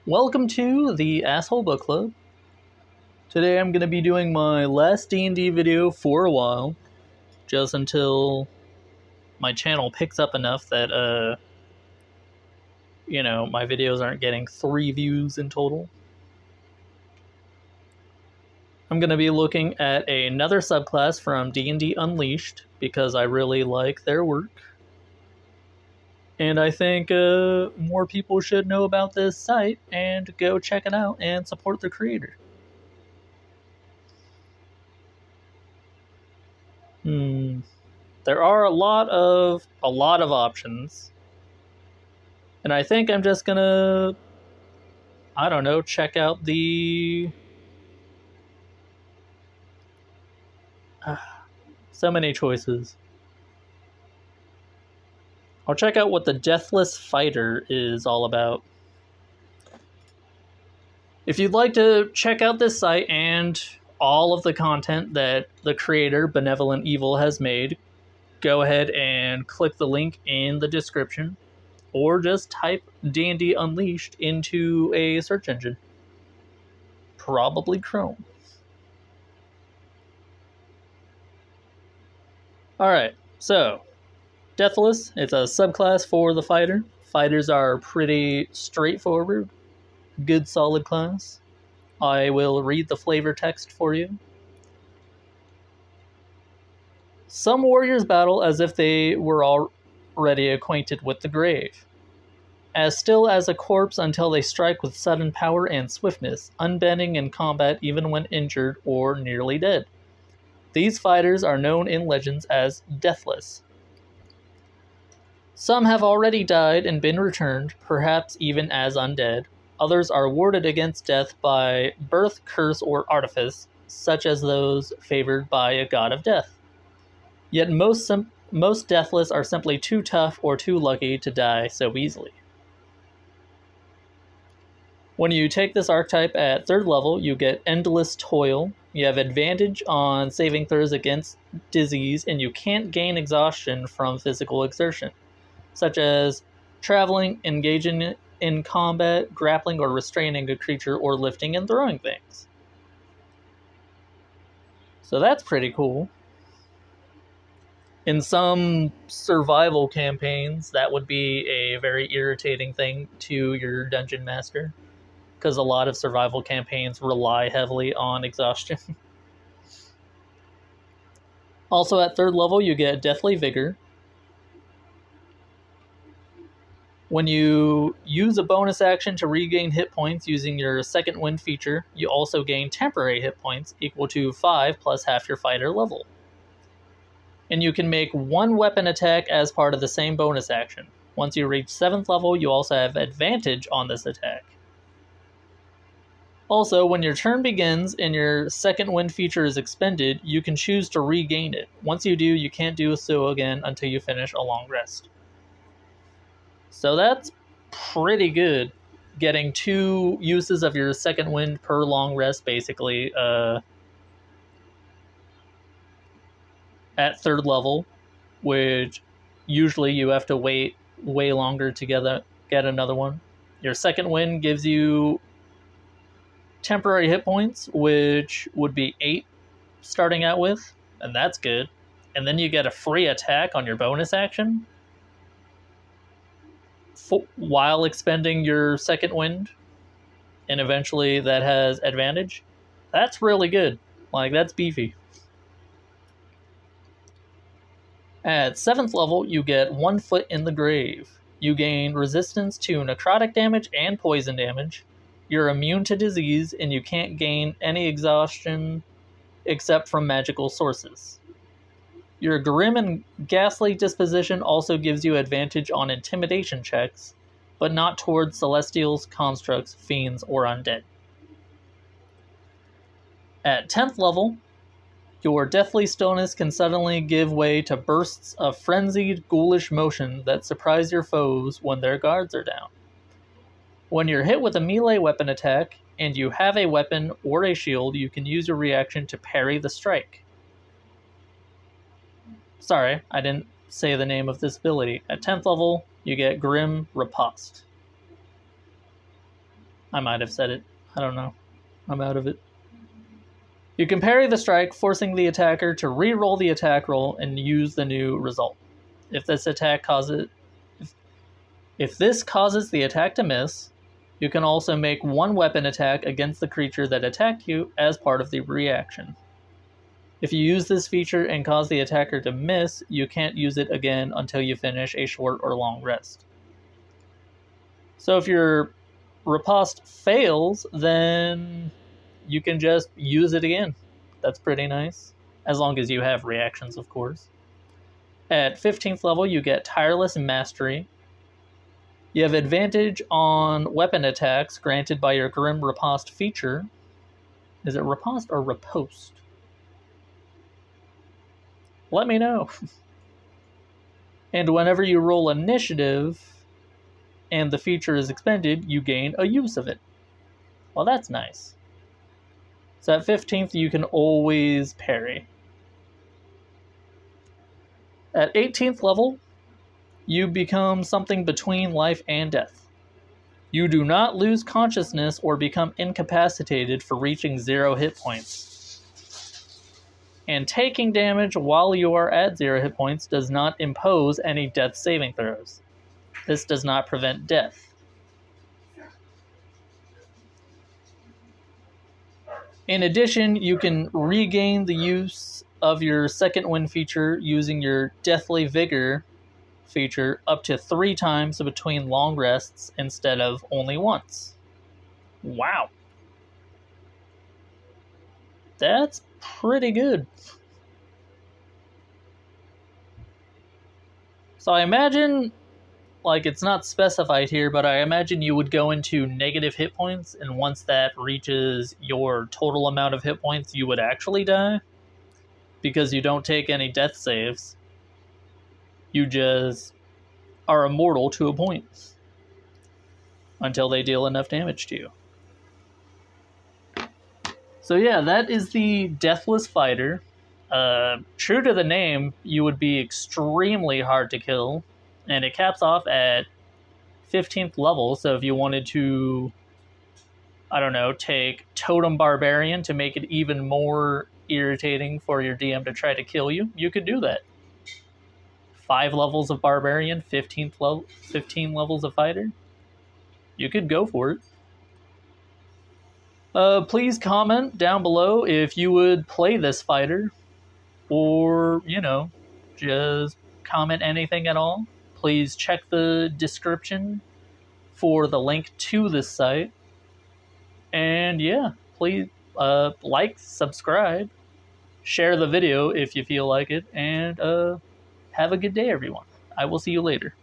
Welcome to the Asshole Book Club. Today I'm going to be doing my last D&D video for a while, just until my channel picks up enough that, my videos aren't getting 3 views in total. I'm going to be looking at another subclass from D&D Unleashed, because I really like their work. And I think more people should know about this site and go check it out and support the creator. There are a lot of options. And I think I'm just gonna, check out the... so many choices. I'll check out what the Deathless Fighter is all about. If you'd like to check out this site and all of the content that the creator, Benevolent Evil, has made, go ahead and click the link in the description, or just type D&D Unleashed into a search engine. Probably Chrome. Alright, so Deathless, it's a subclass for the fighter. Fighters are pretty straightforward, good solid class. I will read the flavor text for you. Some warriors battle as if they were already acquainted with the grave. As still as a corpse until they strike with sudden power and swiftness, unbending in combat even when injured or nearly dead. These fighters are known in legends as deathless. Some have already died and been returned, perhaps even as undead. Others are warded against death by birth, curse, or artifice, such as those favored by a god of death. Yet most deathless are simply too tough or too lucky to die so easily. When you take this archetype at 3rd level, you get Endless Toil. You have advantage on saving throws against disease, and you can't gain exhaustion from physical exertion, such as traveling, engaging in combat, grappling or restraining a creature, or lifting and throwing things. So that's pretty cool. In some survival campaigns, that would be a very irritating thing to your dungeon master, because a lot of survival campaigns rely heavily on exhaustion. Also at 3rd level, you get Deathly Vigor. When you use a bonus action to regain hit points using your Second Wind feature, you also gain temporary hit points equal to 5 plus half your fighter level. And you can make one weapon attack as part of the same bonus action. Once you reach 7th level, you also have advantage on this attack. Also, when your turn begins and your Second Wind feature is expended, you can choose to regain it. Once you do, you can't do so again until you finish a long rest. So that's pretty good. Getting 2 uses of your Second Wind per long rest, basically, at 3rd level, which usually you have to wait way longer to get another one. Your Second Wind gives you temporary hit points, which would be 8 starting out with, and that's good. And then you get a free attack on your bonus action while expending your Second Wind, and eventually that has advantage. That's really good. Like, that's beefy. At 7th level, you get 1 Foot in the Grave. You gain resistance to necrotic damage and poison damage. You're immune to disease, and you can't gain any exhaustion except from magical sources. Your grim and ghastly disposition also gives you advantage on intimidation checks, but not towards celestials, constructs, fiends, or undead. At 10th level, your deathly stillness can suddenly give way to bursts of frenzied, ghoulish motion that surprise your foes when their guards are down. When you're hit with a melee weapon attack, and you have a weapon or a shield, you can use your reaction to parry the strike. Sorry, I didn't say the name of this ability. At 10th level, you get Grim Riposte. I might have said it. I don't know. I'm out of it. You can parry the strike, forcing the attacker to re-roll the attack roll and use the new result. If this causes the attack to miss, you can also make one weapon attack against the creature that attacked you as part of the reaction. If you use this feature and cause the attacker to miss, you can't use it again until you finish a short or long rest. So if your riposte fails, then you can just use it again. That's pretty nice. As long as you have reactions, of course. At 15th level, you get Tireless Mastery. You have advantage on weapon attacks granted by your Grim Riposte feature. Is it riposte or riposte? Let me know. And whenever you roll initiative and the feature is expended, you gain a use of it. Well, that's nice. So at 15th, you can always parry. At 18th level, you become something between life and death. You do not lose consciousness or become incapacitated for reaching 0 hit points. And taking damage while you are at 0 hit points does not impose any death saving throws. This does not prevent death. In addition, you can regain the use of your second wind feature using your Deathly Vigor feature up to 3 times between long rests instead of only once. Wow. That's pretty good. So I imagine, like, it's not specified here, but I imagine you would go into negative hit points, and once that reaches your total amount of hit points, you would actually die. Because you don't take any death saves. You just are immortal to a point. Until they deal enough damage to you. So yeah, that is the Deathless Fighter. True to the name, you would be extremely hard to kill, and it caps off at 15th level, so if you wanted to, I don't know, take Totem Barbarian to make it even more irritating for your DM to try to kill you, you could do that. 5 levels of Barbarian, 15 levels of Fighter. You could go for it. Please comment down below if you would play this fighter, or, you know, just comment anything at all. Please check the description for the link to this site. And yeah, please like, subscribe, share the video if you feel like it, and have a good day, everyone. I will see you later.